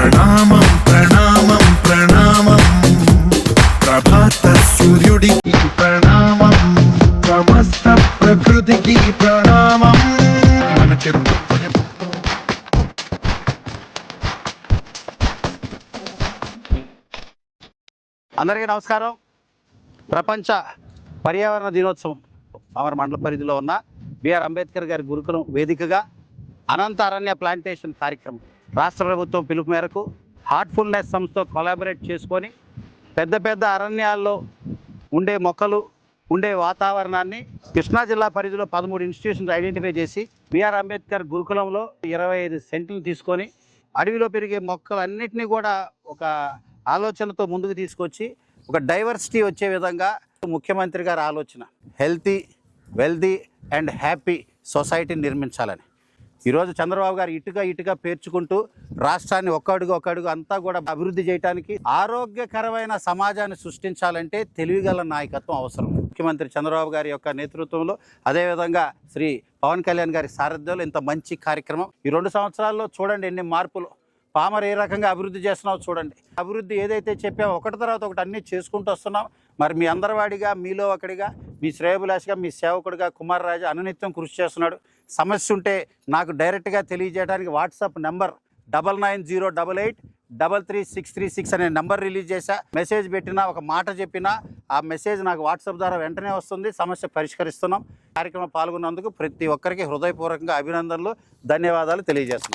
ప్రణామం ప్రణామం ప్రణామం ప్రభాత సూర్యుడికి ప్రణామం సమస్త ప్రకృతికి ప్రణామం మన చెప్పు అందరికీ నమస్కారం. ప్రపంచ పర్యావరణ దినోత్సవం పామర మండల పరిధిలో ఉన్న బిఆర్ అంబేద్కర్ గారి గురుకులం వేదికగా అనంత అరణ్య ప్లాంటేషన్ కార్యక్రమం రాష్ట్ర ప్రభుత్వం పిలుపు మేరకు హార్ట్ఫుల్నెస్ సంస్థతో కొలాబరేట్ చేసుకొని పెద్ద అరణ్యాల్లో ఉండే మొక్కలు ఉండే వాతావరణాన్ని కృష్ణా జిల్లా పరిధిలో 13 ఇన్స్టిట్యూషన్స్ ఐడెంటిఫై చేసి బిఆర్ అంబేద్కర్ గురుకులంలో 25 సెంట్లు తీసుకొని అడవిలో పెరిగే మొక్కలన్నింటినీ కూడా ఒక ఆలోచనతో ముందుకు తీసుకొచ్చి ఒక డైవర్సిటీ వచ్చే విధంగా ముఖ్యమంత్రి గారి ఆలోచన హెల్తీ వెల్తీ అండ్ హ్యాపీ సొసైటీని నిర్మించాలని ఈరోజు చంద్రబాబు గారు ఇటుగా పేర్చుకుంటూ రాష్ట్రాన్ని ఒక్క అడుగు అంతా కూడా అభివృద్ధి చేయడానికి ఆరోగ్యకరమైన సమాజాన్ని సృష్టించాలంటే తెలివిగల నాయకత్వం అవసరం. ముఖ్యమంత్రి చంద్రబాబు గారి యొక్క నేతృత్వంలో అదేవిధంగా శ్రీ పవన్ కళ్యాణ్ గారి సారథ్యంలో ఇంత మంచి కార్యక్రమం ఈ 2 సంవత్సరాల్లో చూడండి ఎన్ని మార్పులు. పామర్ ఏ రకంగా అభివృద్ధి చేస్తున్నావు చూడండి. అభివృద్ధి ఏదైతే చెప్పామో ఒకటి తర్వాత ఒకటి అన్నీ చేసుకుంటూ వస్తున్నాం. మరి మీ అందరివాడిగా మీలో ఒకటిగా మీ శ్రేయభిలాషిగా మీ సేవకుడిగా కుమార్ రాజా అనునిత్యం కృషి చేస్తున్నాడు. సమస్య ఉంటే నాకు డైరెక్ట్గా తెలియజేయడానికి వాట్సాప్ నెంబర్ 9908833636 అనే నెంబర్ రిలీజ్ చేశా. మెసేజ్ పెట్టినా ఒక మాట చెప్పినా ఆ మెసేజ్ నాకు వాట్సాప్ ద్వారా వెంటనే వస్తుంది. సమస్య పరిష్కరిస్తున్నాం. కార్యక్రమం పాల్గొన్నందుకు ప్రతి ఒక్కరికి హృదయపూర్వకంగా అభినందనలు ధన్యవాదాలు తెలియజేస్తున్నాం.